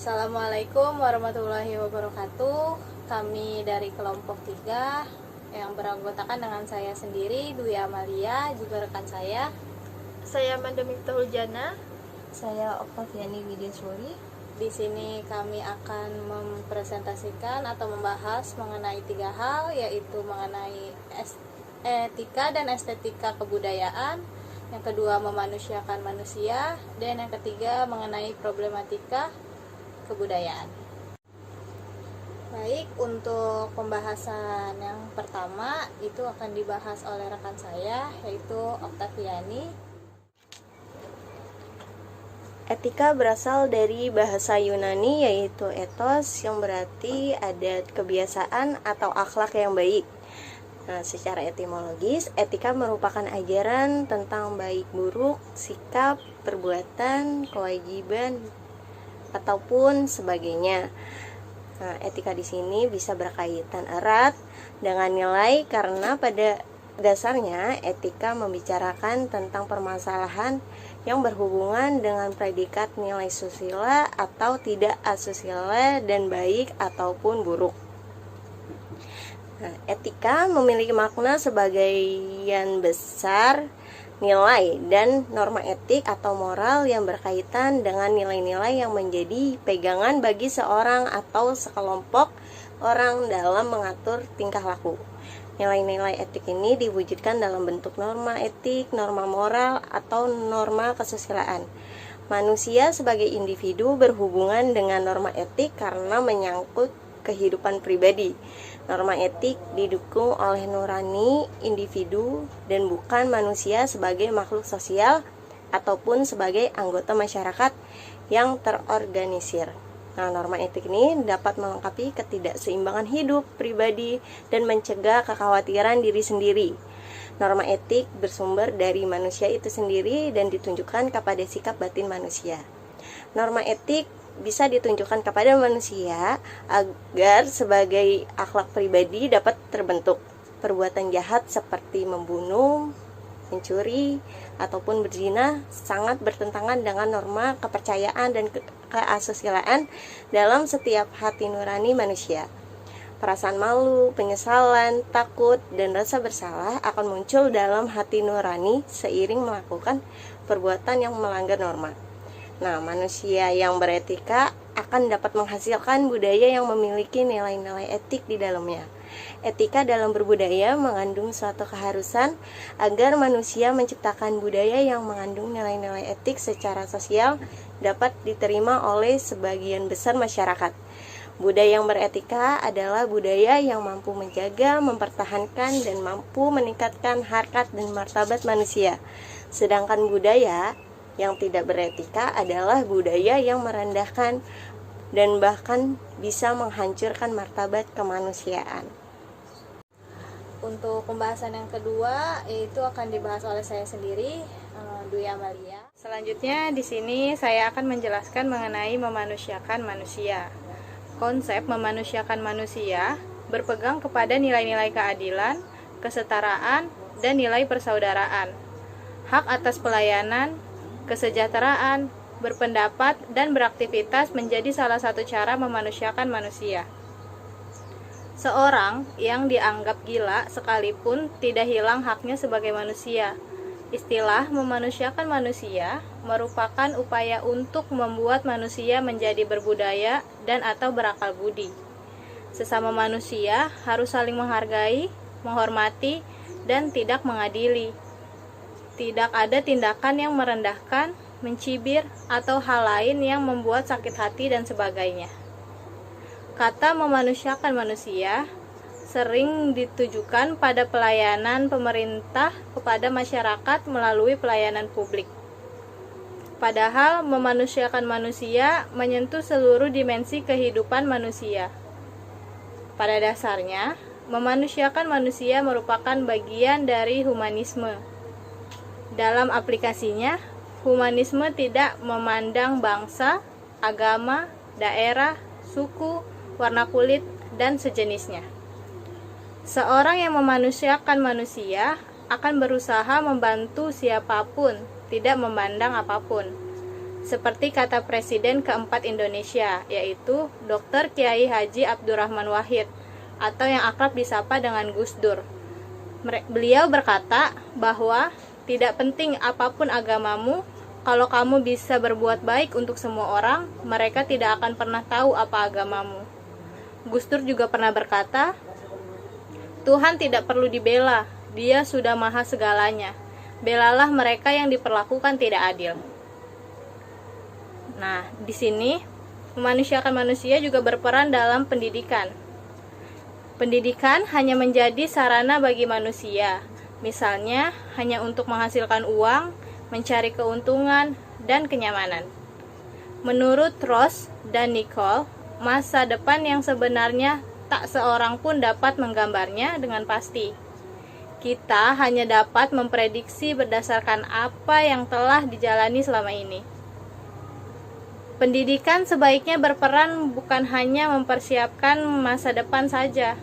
Assalamualaikum warahmatullahi wabarakatuh. Kami dari kelompok 3 yang beranggotakan dengan saya sendiri, Dwi Amalia, juga rekan saya. Saya Amanda Miftahul Jana. Saya Oktaviani Widyaswari. Di sini kami akan mempresentasikan atau membahas mengenai 3 hal, yaitu mengenai etika dan estetika kebudayaan. Yang kedua, memanusiakan manusia, dan yang ketiga mengenai problematika kebudayaan. Baik, untuk pembahasan yang pertama itu akan dibahas oleh rekan saya, yaitu Oktaviani. Etika berasal dari bahasa Yunani yaitu ethos, yang berarti adat, kebiasaan, atau akhlak yang baik. Nah, secara etimologis, etika merupakan ajaran tentang baik buruk, sikap, perbuatan, kewajiban, ataupun sebagainya. Nah, etika di sini bisa berkaitan erat dengan nilai karena pada dasarnya etika membicarakan tentang permasalahan yang berhubungan dengan predikat nilai susila atau tidak asusila dan baik ataupun buruk. Nah, etika memiliki makna sebagian besar nilai dan norma etik atau moral yang berkaitan dengan nilai-nilai yang menjadi pegangan bagi seorang atau sekelompok orang dalam mengatur tingkah laku. Nilai-nilai etik ini diwujudkan dalam bentuk norma etik, norma moral, atau norma kesusilaan. Manusia sebagai individu berhubungan dengan norma etik karena menyangkut kehidupan pribadi. Norma etik didukung oleh nurani individu dan bukan manusia sebagai makhluk sosial ataupun sebagai anggota masyarakat yang terorganisir. Nah, norma etik ini dapat melengkapi ketidakseimbangan hidup pribadi dan mencegah kekhawatiran diri sendiri. Norma etik bersumber dari manusia itu sendiri dan ditunjukkan kepada sikap batin manusia. Norma etik bisa ditunjukkan kepada manusia agar sebagai akhlak pribadi dapat terbentuk. Perbuatan jahat seperti membunuh, mencuri, ataupun berzina sangat bertentangan dengan norma kepercayaan dan keasusilaan dalam setiap hati nurani manusia. Perasaan malu, penyesalan, takut, dan rasa bersalah akan muncul dalam hati nurani seiring melakukan perbuatan yang melanggar norma. Nah, manusia yang beretika akan dapat menghasilkan budaya yang memiliki nilai-nilai etik di dalamnya. Etika dalam berbudaya mengandung suatu keharusan agar manusia menciptakan budaya yang mengandung nilai-nilai etik secara sosial dapat diterima oleh sebagian besar masyarakat. Budaya yang beretika adalah budaya yang mampu menjaga, mempertahankan, dan mampu meningkatkan harkat dan martabat manusia. Sedangkan budaya yang tidak beretika adalah budaya yang merendahkan dan bahkan bisa menghancurkan martabat kemanusiaan. Untuk pembahasan yang kedua itu akan dibahas oleh saya sendiri, Dwi Amalia. Selanjutnya di sini saya akan menjelaskan mengenai memanusiakan manusia. Konsep memanusiakan manusia berpegang kepada nilai-nilai keadilan, kesetaraan, dan nilai persaudaraan. Hak atas pelayanan, kesejahteraan, berpendapat, dan beraktivitas menjadi salah satu cara memanusiakan manusia. Seorang yang dianggap gila sekalipun tidak hilang haknya sebagai manusia. Istilah memanusiakan manusia merupakan upaya untuk membuat manusia menjadi berbudaya dan atau berakal budi. Sesama manusia harus saling menghargai, menghormati, dan tidak mengadili. Tidak ada tindakan yang merendahkan, mencibir, atau hal lain yang membuat sakit hati dan sebagainya. Kata memanusiakan manusia sering ditujukan pada pelayanan pemerintah kepada masyarakat melalui pelayanan publik. Padahal memanusiakan manusia menyentuh seluruh dimensi kehidupan manusia. Pada dasarnya, memanusiakan manusia merupakan bagian dari humanisme. Dalam aplikasinya, humanisme tidak memandang bangsa, agama, daerah, suku, warna kulit, dan sejenisnya. Seorang yang memanusiakan manusia akan berusaha membantu siapapun, tidak memandang apapun. seperti kata Presiden keempat Indonesia, yaitu Dr. Kiai Haji Abdurrahman Wahid, atau yang akrab disapa dengan Gus Dur. Beliau berkata bahwa tidak penting apapun agamamu, kalau kamu bisa berbuat baik untuk semua orang, mereka tidak akan pernah tahu apa agamamu. Gus Dur juga pernah berkata, Tuhan tidak perlu dibela, Dia sudah maha segalanya. Belalah mereka yang diperlakukan tidak adil. Nah, di sini memanusiakan manusia juga berperan dalam pendidikan. Pendidikan hanya menjadi sarana bagi manusia, misalnya hanya untuk menghasilkan uang, mencari keuntungan, dan kenyamanan. Menurut Ross dan Nicole, masa depan yang sebenarnya tak seorang pun dapat menggambarnya dengan pasti. Kita hanya dapat memprediksi berdasarkan apa yang telah dijalani selama ini. Pendidikan sebaiknya berperan bukan hanya mempersiapkan masa depan saja,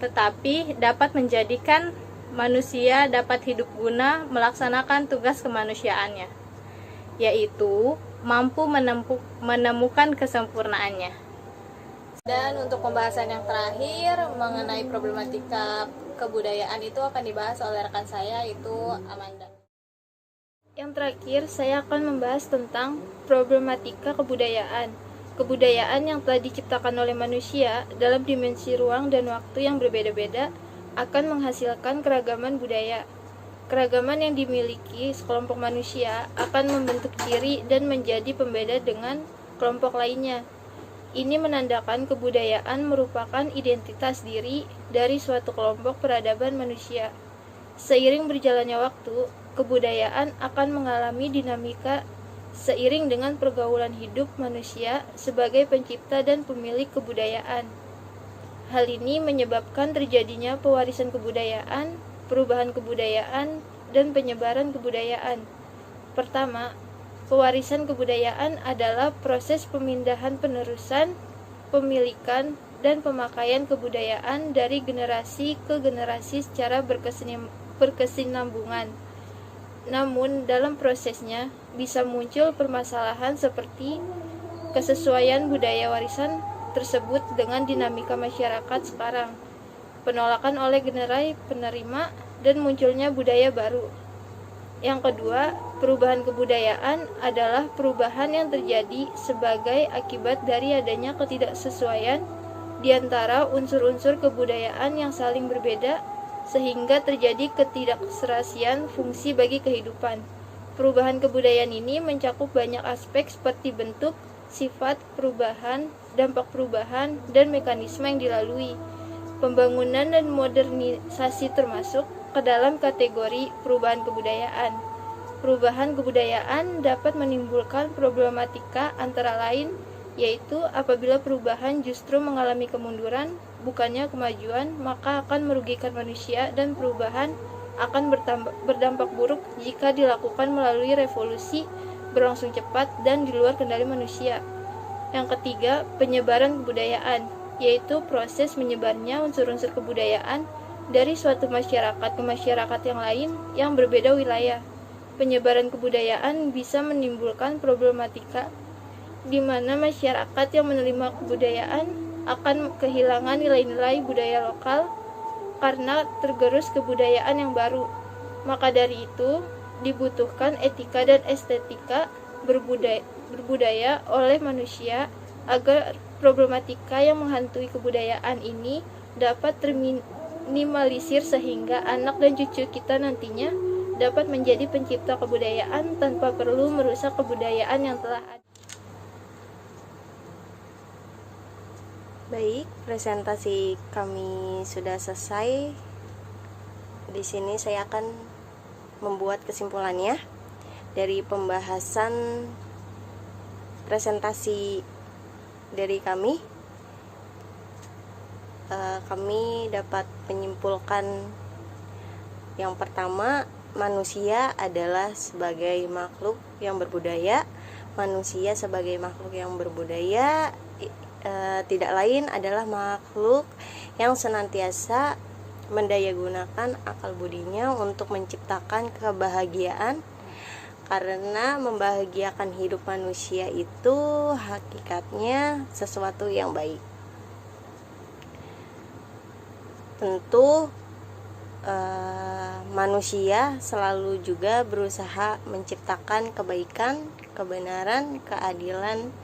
tetapi dapat menjadikan manusia dapat hidup guna melaksanakan tugas kemanusiaannya, yaitu mampu menemukan kesempurnaannya. Dan untuk pembahasan yang terakhir mengenai problematika kebudayaan itu akan dibahas oleh rekan saya, yaitu Amanda. Yang terakhir, saya akan membahas tentang problematika kebudayaan. Kebudayaan yang telah diciptakan oleh manusia dalam dimensi ruang dan waktu yang berbeda-beda akan menghasilkan keragaman budaya. Keragaman yang dimiliki sekelompok manusia akan membentuk diri dan menjadi pembeda dengan kelompok lainnya. Ini menandakan kebudayaan merupakan identitas diri dari suatu kelompok peradaban manusia. Seiring berjalannya waktu, kebudayaan akan mengalami dinamika seiring dengan pergaulan hidup manusia sebagai pencipta dan pemilik kebudayaan. Hal ini menyebabkan terjadinya pewarisan kebudayaan, perubahan kebudayaan, dan penyebaran kebudayaan. Pertama, pewarisan kebudayaan adalah proses pemindahan penerusan, pemilikan, dan pemakaian kebudayaan dari generasi ke generasi secara berkesinambungan. Namun, dalam prosesnya bisa muncul permasalahan seperti kesesuaian budaya warisan tersebut dengan dinamika masyarakat sekarang, penolakan oleh generasi penerima, dan munculnya budaya baru. Yang kedua, perubahan kebudayaan adalah perubahan yang terjadi sebagai akibat dari adanya ketidaksesuaian di antara unsur-unsur kebudayaan yang saling berbeda, sehingga terjadi ketidakserasian fungsi bagi kehidupan. Perubahan kebudayaan ini mencakup banyak aspek seperti bentuk, sifat perubahan, dampak perubahan, dan mekanisme yang dilalui. Pembangunan dan modernisasi termasuk ke dalam kategori perubahan kebudayaan. Perubahan kebudayaan dapat menimbulkan problematika antara lain, yaitu apabila perubahan justru mengalami kemunduran, bukannya kemajuan, maka akan merugikan manusia, dan perubahan akan berdampak buruk jika dilakukan melalui revolusi berlangsung cepat dan di luar kendali manusia. Yang ketiga, penyebaran kebudayaan, yaitu proses menyebarnya unsur-unsur kebudayaan dari suatu masyarakat ke masyarakat yang lain yang berbeda wilayah. Penyebaran kebudayaan bisa menimbulkan problematika di mana masyarakat yang menerima kebudayaan akan kehilangan nilai-nilai budaya lokal karena tergerus kebudayaan yang baru. Maka dari itu, dibutuhkan etika dan estetika berbudaya oleh manusia agar problematika yang menghantui kebudayaan ini dapat terminimalisir sehingga anak dan cucu kita nantinya dapat menjadi pencipta kebudayaan tanpa perlu merusak kebudayaan yang telah ada. Baik, presentasi kami sudah selesai. Di sini saya akan membuat kesimpulannya dari pembahasan presentasi dari kami. Kami dapat menyimpulkan yang pertama, manusia adalah sebagai makhluk yang berbudaya. Manusia sebagai makhluk yang berbudaya tidak lain adalah makhluk yang senantiasa mendayagunakan akal budinya untuk menciptakan kebahagiaan, karena membahagiakan hidup manusia itu hakikatnya sesuatu yang baik. Tentu manusia selalu juga berusaha menciptakan kebaikan, kebenaran, keadilan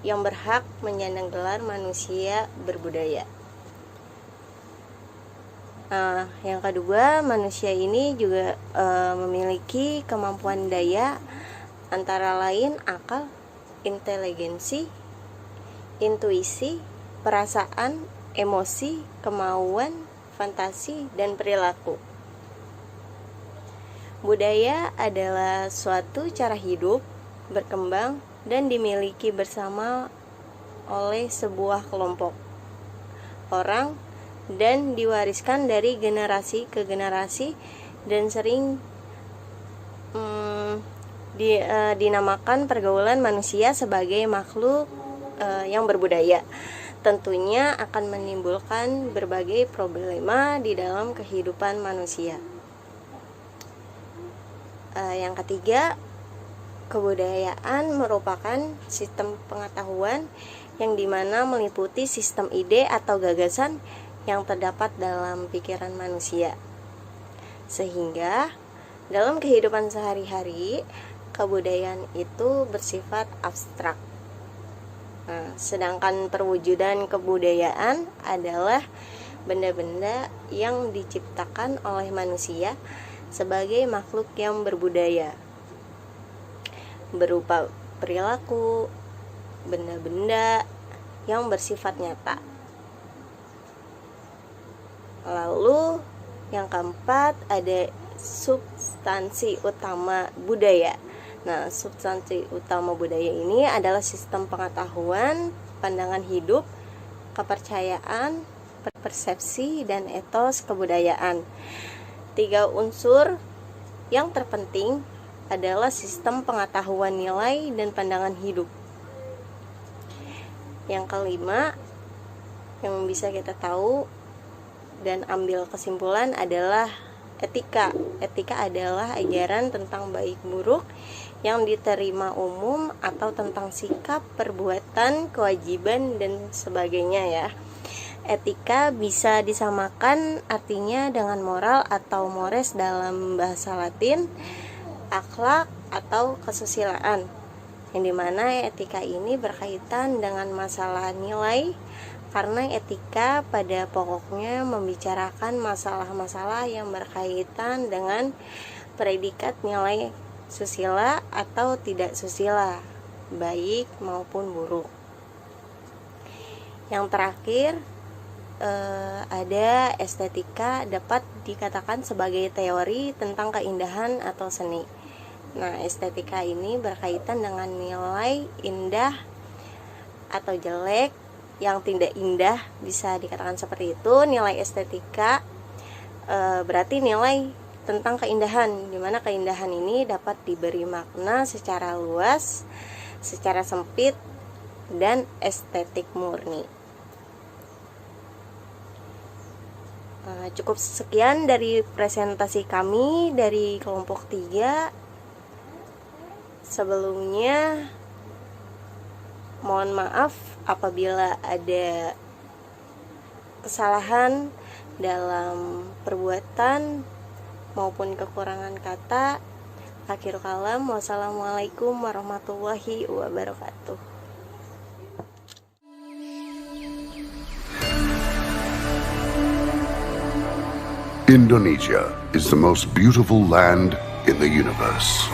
yang berhak menyandang gelar manusia berbudaya. Yang kedua, manusia ini juga memiliki kemampuan daya antara lain akal, inteligensi, intuisi, perasaan, emosi, kemauan, fantasi, dan perilaku. Budaya adalah suatu cara hidup, berkembang, dan dimiliki bersama oleh sebuah kelompok orang dan diwariskan dari generasi ke generasi dan sering dinamakan pergaulan manusia sebagai makhluk yang berbudaya. Tentunya akan menimbulkan berbagai problema di dalam kehidupan manusia. Yang ketiga, kebudayaan merupakan sistem pengetahuan yang dimana meliputi sistem ide atau gagasan yang terdapat dalam pikiran manusia. Sehingga dalam kehidupan sehari-hari, kebudayaan itu bersifat abstrak. Sedangkan perwujudan kebudayaan adalah benda-benda yang diciptakan oleh manusia sebagai makhluk yang berbudaya, berupa perilaku, benda-benda yang bersifat nyata. Lalu yang keempat ada substansi utama budaya. Nah, substansi utama budaya ini adalah sistem pengetahuan, pandangan hidup, kepercayaan, persepsi, dan etos kebudayaan. 3 unsur yang terpenting adalah sistem pengetahuan nilai dan pandangan hidup. Yang kelima yang bisa kita tahu dan ambil kesimpulan adalah etika. Etika adalah ajaran tentang baik buruk yang diterima umum atau tentang sikap, perbuatan, kewajiban, dan sebagainya ya. Etika bisa disamakan artinya dengan moral atau mores dalam bahasa Latin, akhlak atau kesusilaan, yang dimana etika ini berkaitan dengan masalah nilai, karena etika pada pokoknya membicarakan masalah-masalah yang berkaitan dengan predikat nilai susila atau tidak susila, baik maupun buruk. Yang terakhir ada estetika, dapat dikatakan sebagai teori tentang keindahan atau seni. Nah, estetika ini berkaitan dengan nilai indah atau jelek yang tidak indah, bisa dikatakan seperti itu. Nilai estetika berarti nilai tentang keindahan, dimana keindahan ini dapat diberi makna secara luas, secara sempit, dan estetik murni. Cukup sekian dari presentasi kami dari kelompok 3. Sebelumnya mohon maaf apabila ada kesalahan dalam perbuatan maupun kekurangan kata. Akhir kalam, wassalamualaikum warahmatullahi wabarakatuh. Indonesia is the most beautiful land in the universe.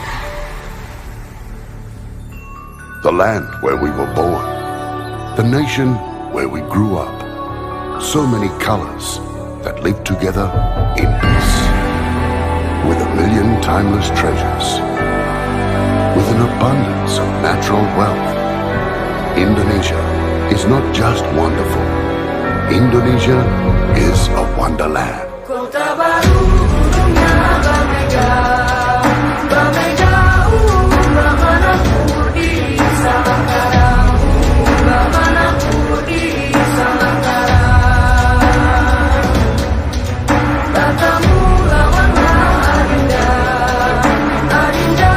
The land where we were born, the nation where we grew up. So many colors that live together in peace. With 1,000,000 timeless treasures. With an abundance of natural wealth. Indonesia is not just wonderful. Indonesia is a wonderland. Kota baru dunia bagai jauh, bagai jauh, bagaimana ku di sana karang, bagaimana ku di sana karang. Katamu lawanlah adinda, adinda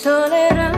toleran.